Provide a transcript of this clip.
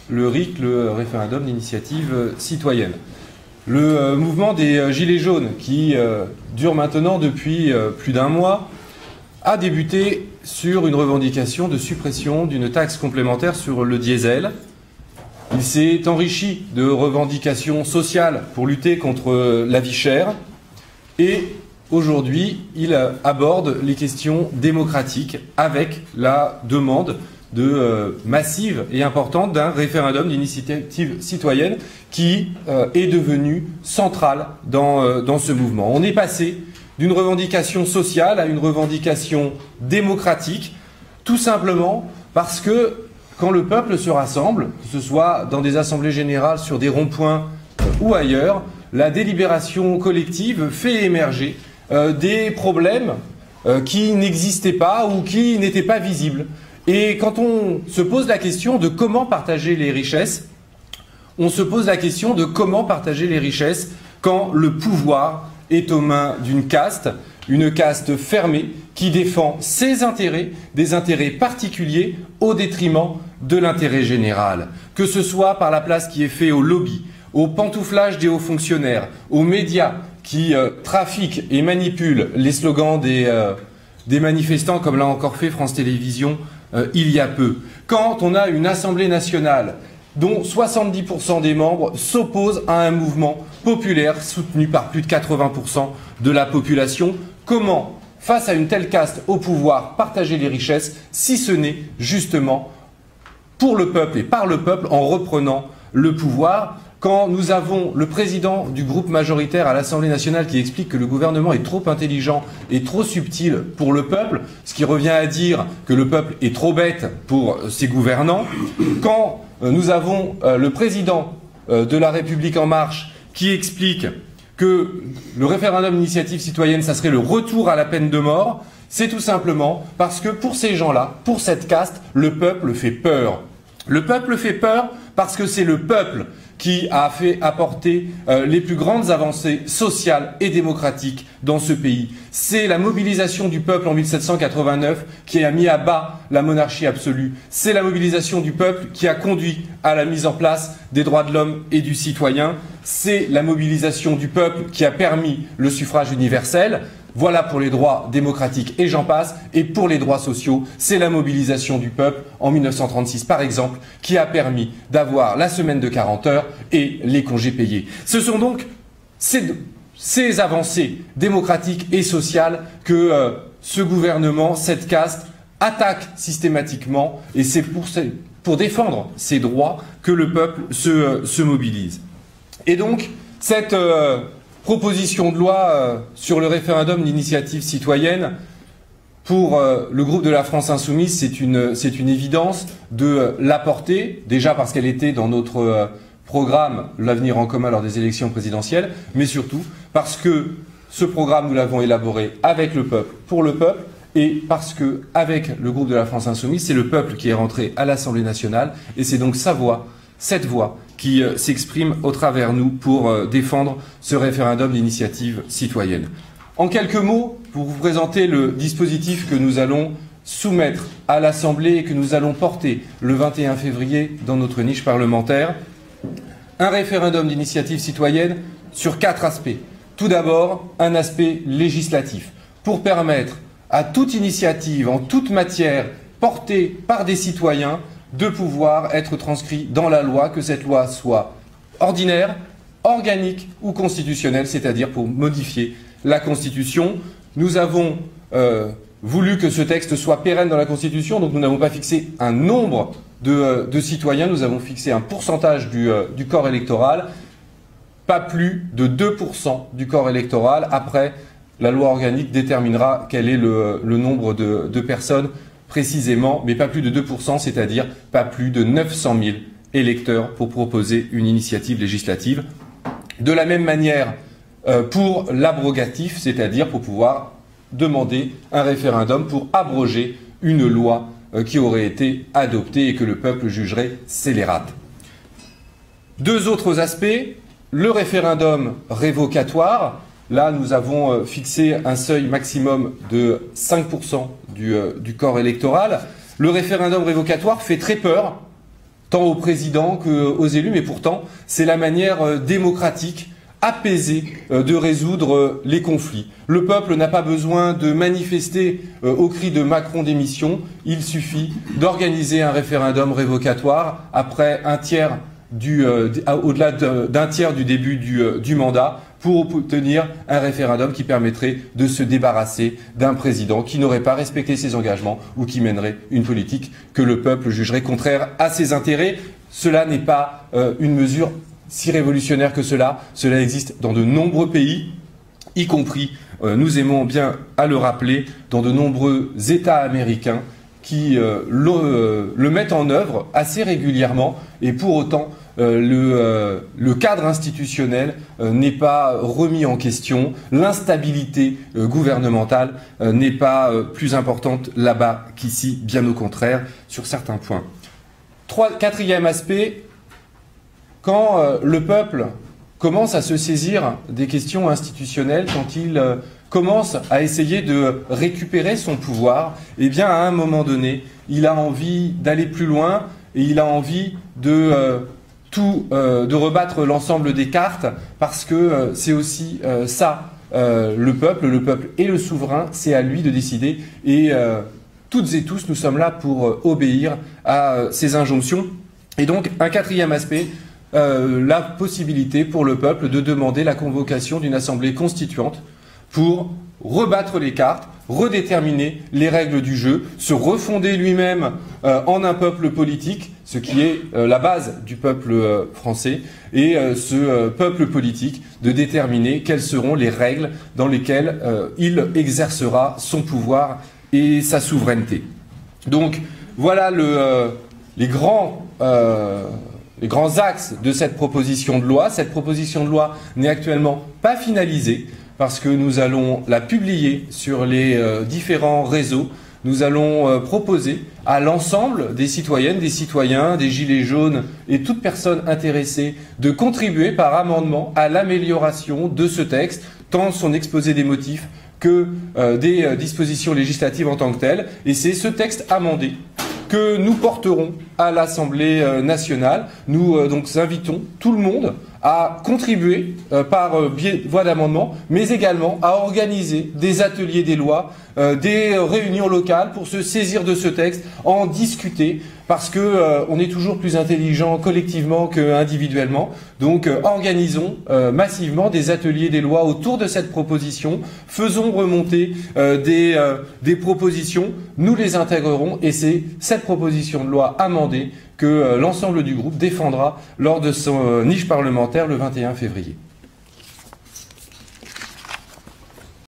le RIC, le référendum d'initiative citoyenne. Le mouvement des Gilets jaunes, qui dure maintenant depuis plus d'un mois, a débuté sur une revendication de suppression d'une taxe complémentaire sur le diesel. Il s'est enrichi de revendications sociales pour lutter contre la vie chère et aujourd'hui, il aborde les questions démocratiques avec la demande massive et importante d'un référendum d'initiative citoyenne qui est devenu central dans ce mouvement. On est passé d'une revendication sociale à une revendication démocratique, tout simplement parce que quand le peuple se rassemble, que ce soit dans des assemblées générales, sur des ronds-points ou ailleurs, la délibération collective fait émerger des problèmes qui n'existaient pas ou qui n'étaient pas visibles. Et quand on se pose la question de comment partager les richesses, on se pose la question de comment partager les richesses quand le pouvoir est aux mains d'une caste, une caste fermée qui défend ses intérêts, des intérêts particuliers au détriment de l'intérêt général. Que ce soit par la place qui est faite au lobby, au pantouflage des hauts fonctionnaires, aux médias qui trafiquent et manipulent les slogans des manifestants, comme l'a encore fait France Télévisions il y a peu. Quand on a une Assemblée nationale dont 70% des membres s'opposent à un mouvement populaire soutenu par plus de 80% de la population, comment, face à une telle caste au pouvoir, partager les richesses, si ce n'est justement pour le peuple et par le peuple en reprenant le pouvoir? Quand nous avons le président du groupe majoritaire à l'Assemblée nationale qui explique que le gouvernement est trop intelligent et trop subtil pour le peuple, ce qui revient à dire que le peuple est trop bête pour ses gouvernants, quand nous avons le président de la République en marche qui explique que le référendum d'initiative citoyenne, ça serait le retour à la peine de mort, c'est tout simplement parce que pour ces gens-là, pour cette caste, le peuple fait peur. Le peuple fait peur parce que c'est le peuple qui a fait apporter les plus grandes avancées sociales et démocratiques dans ce pays. C'est la mobilisation du peuple en 1789 qui a mis à bas la monarchie absolue. C'est la mobilisation du peuple qui a conduit à la mise en place des droits de l'homme et du citoyen. C'est la mobilisation du peuple qui a permis le suffrage universel. Voilà pour les droits démocratiques et j'en passe. Et pour les droits sociaux, c'est la mobilisation du peuple en 1936, par exemple, qui a permis d'avoir la semaine de 40 heures et les congés payés. Ce sont donc ces avancées démocratiques et sociales que ce gouvernement, cette caste, attaque systématiquement. Et c'est pour défendre ces droits que le peuple se mobilise. Et donc, cette proposition de loi sur le référendum d'initiative citoyenne, pour le groupe de la France Insoumise, c'est une évidence de l'apporter, déjà parce qu'elle était dans notre programme L'Avenir en commun lors des élections présidentielles, mais surtout parce que ce programme, nous l'avons élaboré avec le peuple, pour le peuple, et parce que, avec le groupe de la France Insoumise, c'est le peuple qui est rentré à l'Assemblée nationale, et c'est donc sa voix, cette voix, qui s'exprime au travers nous pour défendre ce référendum d'initiative citoyenne. En quelques mots, pour vous présenter le dispositif que nous allons soumettre à l'Assemblée et que nous allons porter le 21 février dans notre niche parlementaire, un référendum d'initiative citoyenne sur 4 aspects. Tout d'abord, un aspect législatif, pour permettre à toute initiative, en toute matière, portée par des citoyens, de pouvoir être transcrit dans la loi, que cette loi soit ordinaire, organique ou constitutionnelle, c'est-à-dire pour modifier la Constitution. Nous avons voulu que ce texte soit pérenne dans la Constitution, donc nous n'avons pas fixé un nombre de citoyens, nous avons fixé un pourcentage du corps électoral, pas plus de 2% du corps électoral. Après, la loi organique déterminera quel est le nombre de personnes précisément, mais pas plus de 2%, c'est-à-dire pas plus de 900 000 électeurs pour proposer une initiative législative. De la même manière, pour l'abrogatif, c'est-à-dire pour pouvoir demander un référendum pour abroger une loi qui aurait été adoptée et que le peuple jugerait scélérate. Deux autres aspects, le référendum révocatoire. Là, nous avons fixé un seuil maximum de 5% du corps électoral. Le référendum révocatoire fait très peur tant au président qu'aux élus, mais pourtant c'est la manière démocratique, apaisée de résoudre les conflits. Le peuple n'a pas besoin de manifester au cri de Macron démission, il suffit d'organiser un référendum révocatoire après au-delà d'un tiers du début du mandat pour obtenir un référendum qui permettrait de se débarrasser d'un président qui n'aurait pas respecté ses engagements ou qui mènerait une politique que le peuple jugerait contraire à ses intérêts. Cela n'est pas une mesure si révolutionnaire que cela. Cela existe dans de nombreux pays, y compris, nous aimons bien à le rappeler, dans de nombreux États américains qui le mettent en œuvre assez régulièrement, et pour autant le cadre institutionnel n'est pas remis en question, l'instabilité gouvernementale n'est pas plus importante là-bas qu'ici, bien au contraire, sur certains points. Quatrième aspect, quand le peuple commence à se saisir des questions institutionnelles, quand il commence à essayer de récupérer son pouvoir, eh bien à un moment donné, il a envie d'aller plus loin et il a envie de rebattre l'ensemble des cartes, parce que c'est aussi ça, le peuple est le souverain, c'est à lui de décider, et toutes et tous nous sommes là pour obéir à ces injonctions. Et donc un quatrième aspect, la possibilité pour le peuple de demander la convocation d'une assemblée constituante pour rebattre les cartes, redéterminer les règles du jeu, se refonder lui-même en un peuple politique, ce qui est la base du peuple français, et ce peuple politique de déterminer quelles seront les règles dans lesquelles il exercera son pouvoir et sa souveraineté. Donc voilà les grands axes de cette proposition de loi. Cette proposition de loi n'est actuellement pas finalisée, parce que nous allons la publier sur les différents réseaux. Nous allons proposer à l'ensemble des citoyennes, des citoyens, des gilets jaunes et toute personne intéressée de contribuer par amendement à l'amélioration de ce texte, tant son exposé des motifs que des dispositions législatives en tant que telles. Et c'est ce texte amendé que nous porterons à l'Assemblée nationale. Nous donc invitons tout le monde à contribuer par voie d'amendement, mais également à organiser des ateliers des lois, des réunions locales pour se saisir de ce texte, en discuter, parce que on est toujours plus intelligent collectivement qu'individuellement. Donc organisons massivement des ateliers des lois autour de cette proposition, faisons remonter des propositions, nous les intégrerons, et c'est cette proposition de loi amendée que l'ensemble du groupe défendra lors de son niche parlementaire le 21 février.